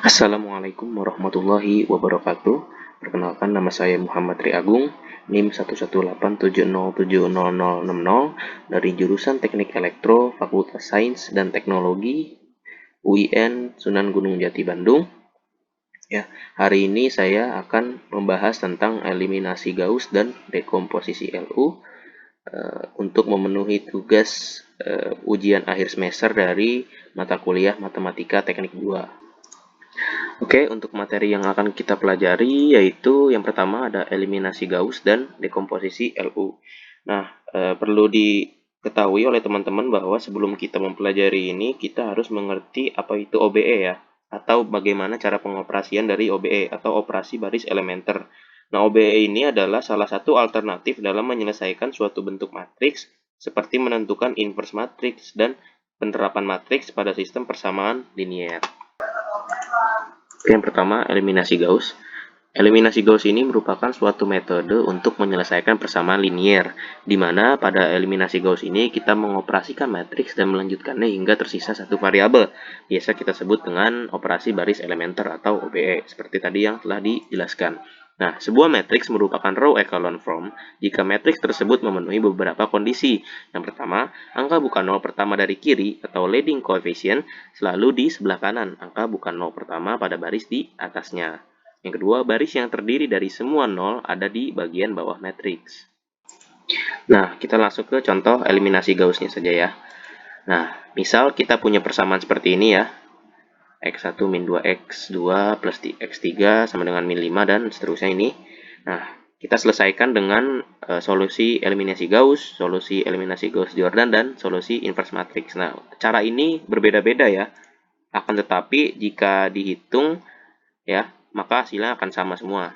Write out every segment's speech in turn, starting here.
Assalamualaikum warahmatullahi wabarakatuh. Perkenalkan, nama saya Muhammad Tri Agung, NIM 118707060 dari jurusan Teknik Elektro, Fakultas Sains dan Teknologi, UIN Sunan Gunung Jati Bandung. Ya, hari ini saya akan membahas tentang eliminasi Gauss dan dekomposisi LU untuk memenuhi tugas ujian akhir semester dari mata kuliah Matematika Teknik 2. Oke, untuk materi yang akan kita pelajari yaitu yang pertama ada eliminasi Gauss dan dekomposisi LU. Nah, perlu diketahui oleh teman-teman bahwa sebelum kita mempelajari ini, kita harus mengerti apa itu OBE ya, atau bagaimana cara pengoperasian dari OBE atau operasi baris elementer. Nah, OBE ini adalah salah satu alternatif dalam menyelesaikan suatu bentuk matriks seperti menentukan inverse matriks dan penerapan matriks pada sistem persamaan linier. Yang pertama, eliminasi Gauss. Eliminasi Gauss ini merupakan suatu metode untuk menyelesaikan persamaan linier, di mana pada eliminasi Gauss ini kita mengoperasikan matriks dan melanjutkannya hingga tersisa satu variabel. Biasa kita sebut dengan operasi baris elementer atau OBE, seperti tadi yang telah dijelaskan. Nah, sebuah matriks merupakan row echelon form jika matriks tersebut memenuhi beberapa kondisi. Yang pertama, angka bukan nol pertama dari kiri atau leading coefficient selalu di sebelah kanan, angka bukan nol pertama pada baris di atasnya. Yang kedua, baris yang terdiri dari semua nol ada di bagian bawah matriks. Nah, kita langsung ke contoh eliminasi Gauss-nya saja ya. Nah, misal kita punya persamaan seperti ini ya. X1 min 2 X2 plus X3 sama dengan min 5 dan seterusnya ini. Nah, kita selesaikan dengan solusi eliminasi Gauss, solusi eliminasi Gauss-Jordan, dan solusi inverse matrix. Nah, cara ini berbeda-beda ya. Akan tetapi jika dihitung ya, maka hasilnya akan sama semua.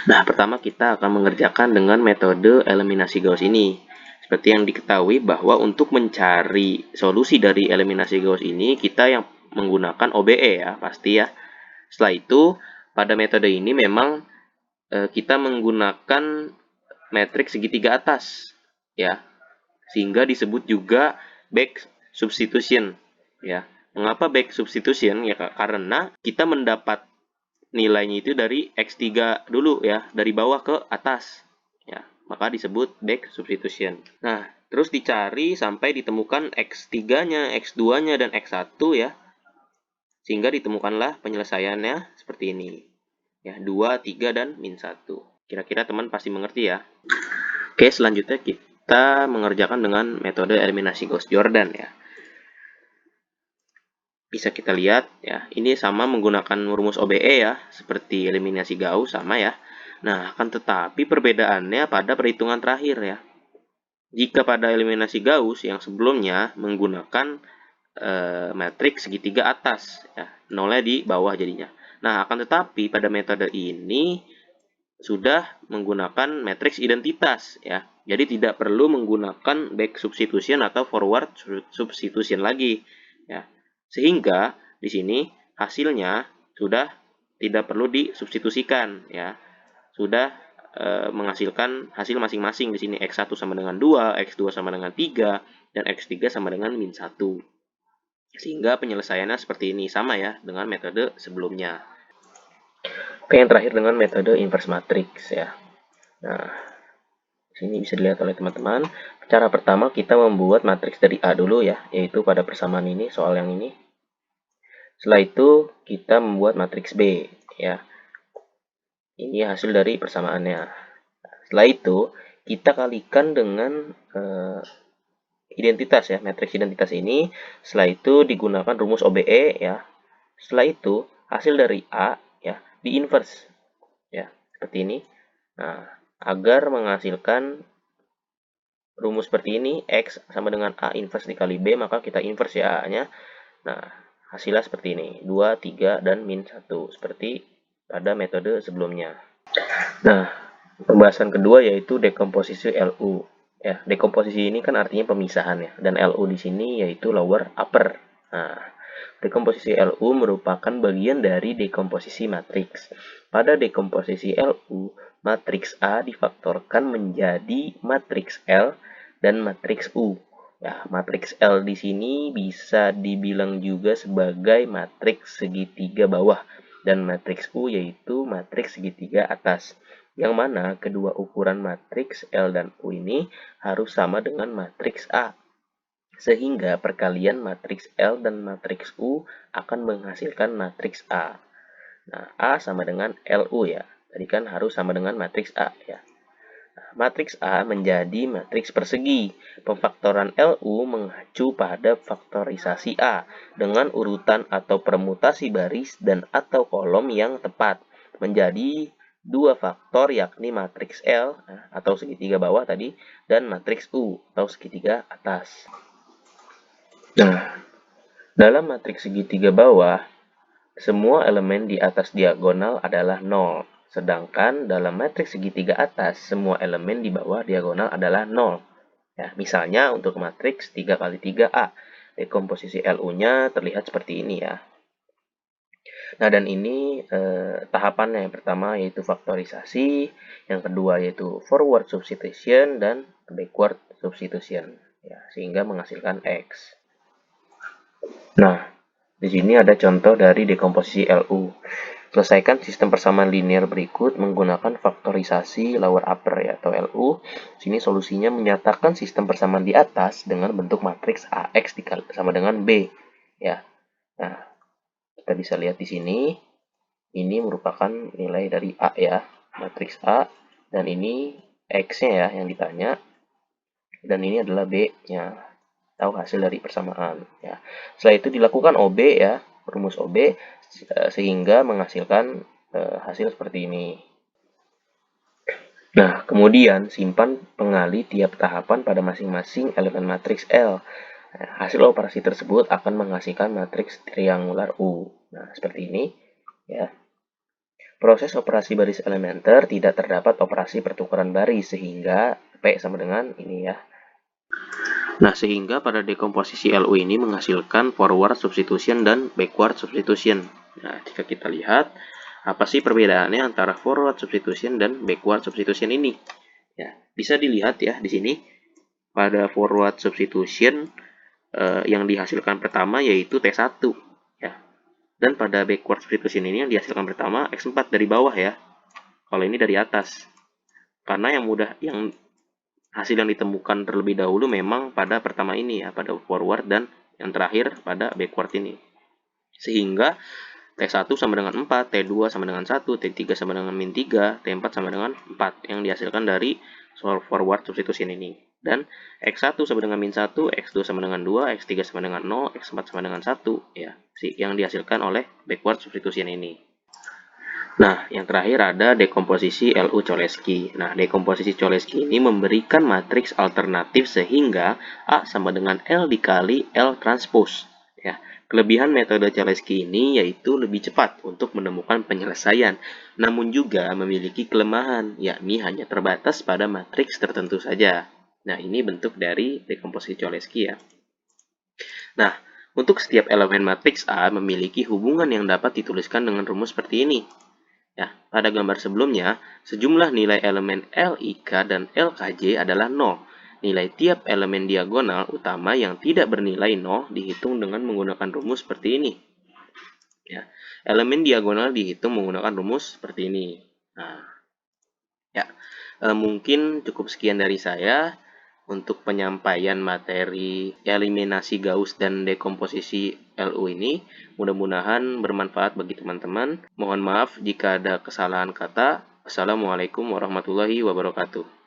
Nah, pertama kita akan mengerjakan dengan metode eliminasi Gauss ini. Seperti yang diketahui bahwa untuk mencari solusi dari eliminasi Gauss ini, kita yang menggunakan OBE ya, pasti ya. Setelah itu, pada metode ini memang kita menggunakan matriks segitiga atas ya, sehingga disebut juga back substitution ya. Mengapa back substitution? Ya karena kita mendapat nilainya itu dari X3 dulu ya, dari bawah ke atas ya, maka disebut back substitution. Nah, terus dicari sampai ditemukan X3-nya, X2-nya, dan X1 ya, sehingga ditemukanlah penyelesaiannya seperti ini ya, 2, 3, dan min 1. Kira-kira teman pasti mengerti ya. Oke, selanjutnya kita mengerjakan dengan metode eliminasi Gauss-Jordan ya. Bisa kita lihat ya, ini sama menggunakan rumus OBE ya, seperti eliminasi Gauss sama ya. Nah, akan tetapi perbedaannya pada perhitungan terakhir ya. Jika pada eliminasi Gauss yang sebelumnya menggunakan matriks segitiga atas ya, nolnya di bawah jadinya. Nah, akan tetapi pada metode ini sudah menggunakan matriks identitas ya. Jadi tidak perlu menggunakan back substitution atau forward substitution lagi ya. Sehingga di sini hasilnya sudah tidak perlu disubstitusikan ya. Sudah menghasilkan hasil masing-masing di sini. X1 sama dengan 2, X2 sama dengan 3, dan X3 sama dengan min 1. Sehingga penyelesaiannya seperti ini, sama ya dengan metode sebelumnya. Oke, yang terakhir dengan metode inverse matrix ya. Nah, sini bisa dilihat oleh teman-teman. Cara pertama kita membuat matriks dari A dulu ya, yaitu pada persamaan ini, soal yang ini. Setelah itu kita membuat matriks B ya. Ini hasil dari persamaannya. Setelah itu kita kalikan dengan identitas ya, matriks identitas ini. Setelah itu digunakan rumus OBE ya. Setelah itu hasil dari A ya di inverse ya, seperti ini. Nah, agar menghasilkan rumus seperti ini, X sama dengan A inverse dikali B, maka kita inverse ya A-nya. Nah, hasilnya seperti ini, 2, 3, dan min 1, seperti pada metode sebelumnya. Nah, pembahasan kedua yaitu dekomposisi LU. Ya, dekomposisi ini kan artinya pemisahan ya, dan LU di sini yaitu lower upper. Nah, dekomposisi LU merupakan bagian dari dekomposisi matriks. Pada dekomposisi LU, matriks A difaktorkan menjadi matriks L dan matriks U. Ya, matriks L di sini bisa dibilang juga sebagai matriks segitiga bawah dan matriks U yaitu matriks segitiga atas. Yang mana kedua ukuran matriks L dan U ini harus sama dengan matriks A. Sehingga perkalian matriks L dan matriks U akan menghasilkan matriks A. Nah, A sama dengan LU ya. Tadi kan harus sama dengan matriks A ya. Matriks A menjadi matriks persegi. Pemfaktoran LU mengacu pada faktorisasi A dengan urutan atau permutasi baris dan atau kolom yang tepat. Menjadi dua faktor yakni matriks L atau segitiga bawah tadi dan matriks U atau segitiga atas. Nah, dalam matriks segitiga bawah, semua elemen di atas diagonal adalah 0. Sedangkan dalam matriks segitiga atas, semua elemen di bawah diagonal adalah 0. Ya, misalnya untuk matriks 3 kali 3A, dekomposisi LU-nya terlihat seperti ini ya. Nah, dan ini tahapannya. Yang pertama yaitu faktorisasi, yang kedua yaitu forward substitution, dan backward substitution. Ya, sehingga menghasilkan X. Nah, di sini ada contoh dari dekomposisi LU. Selesaikan sistem persamaan linear berikut menggunakan faktorisasi lower upper ya, atau LU. Sini solusinya menyatakan sistem persamaan di atas dengan bentuk matriks AX sama dengan B ya. Nah, kita bisa lihat di sini ini merupakan nilai dari A ya, matriks A, dan ini X-nya ya yang ditanya, dan ini adalah B-nya. Tahu hasil dari persamaan ya. Setelah itu dilakukan OB ya, rumus OB sehingga menghasilkan hasil seperti ini. Nah, kemudian simpan pengali tiap tahapan pada masing-masing elemen matriks L. Nah, hasil operasi tersebut akan menghasilkan matriks triangular U. Nah, seperti ini ya. Proses operasi baris elementer tidak terdapat operasi pertukaran baris sehingga P sama dengan ini ya. Nah, sehingga pada dekomposisi LU ini menghasilkan forward substitution dan backward substitution. Nah, jika kita lihat, apa sih perbedaannya antara forward substitution dan backward substitution ini? Ya, bisa dilihat ya di sini. Pada forward substitution yang dihasilkan pertama yaitu T1 ya. Dan pada backward substitution ini yang dihasilkan pertama X4 dari bawah ya. Kalau ini dari atas. Karena yang hasil yang ditemukan terlebih dahulu memang pada pertama ini ya, pada forward, dan yang terakhir pada backward ini. Sehingga T1 sama dengan 4, T2 sama dengan 1, T3 sama dengan min 3, T4 sama dengan 4 yang dihasilkan dari forward substitution ini. Dan X1 sama dengan min 1, X2 sama dengan 2, X3 sama dengan 0, X4 sama dengan 1 ya, yang dihasilkan oleh backward substitution ini. Nah, yang terakhir ada dekomposisi LU Cholesky. Nah, dekomposisi Cholesky ini memberikan matriks alternatif sehingga A sama dengan L dikali L transpose. Ya, kelebihan metode Cholesky ini yaitu lebih cepat untuk menemukan penyelesaian, namun juga memiliki kelemahan, yakni hanya terbatas pada matriks tertentu saja. Nah, ini bentuk dari dekomposisi Cholesky ya. Nah, untuk setiap elemen matriks A memiliki hubungan yang dapat dituliskan dengan rumus seperti ini. Ya, pada gambar sebelumnya, sejumlah nilai elemen LIK dan LKJ adalah 0. Nilai tiap elemen diagonal utama yang tidak bernilai 0 dihitung dengan menggunakan rumus seperti ini. Ya, elemen diagonal dihitung menggunakan rumus seperti ini. Nah, ya, mungkin cukup sekian dari saya untuk penyampaian materi eliminasi Gauss dan dekomposisi LU ini. Mudah-mudahan bermanfaat bagi teman-teman. Mohon maaf jika ada kesalahan kata. Assalamualaikum warahmatullahi wabarakatuh.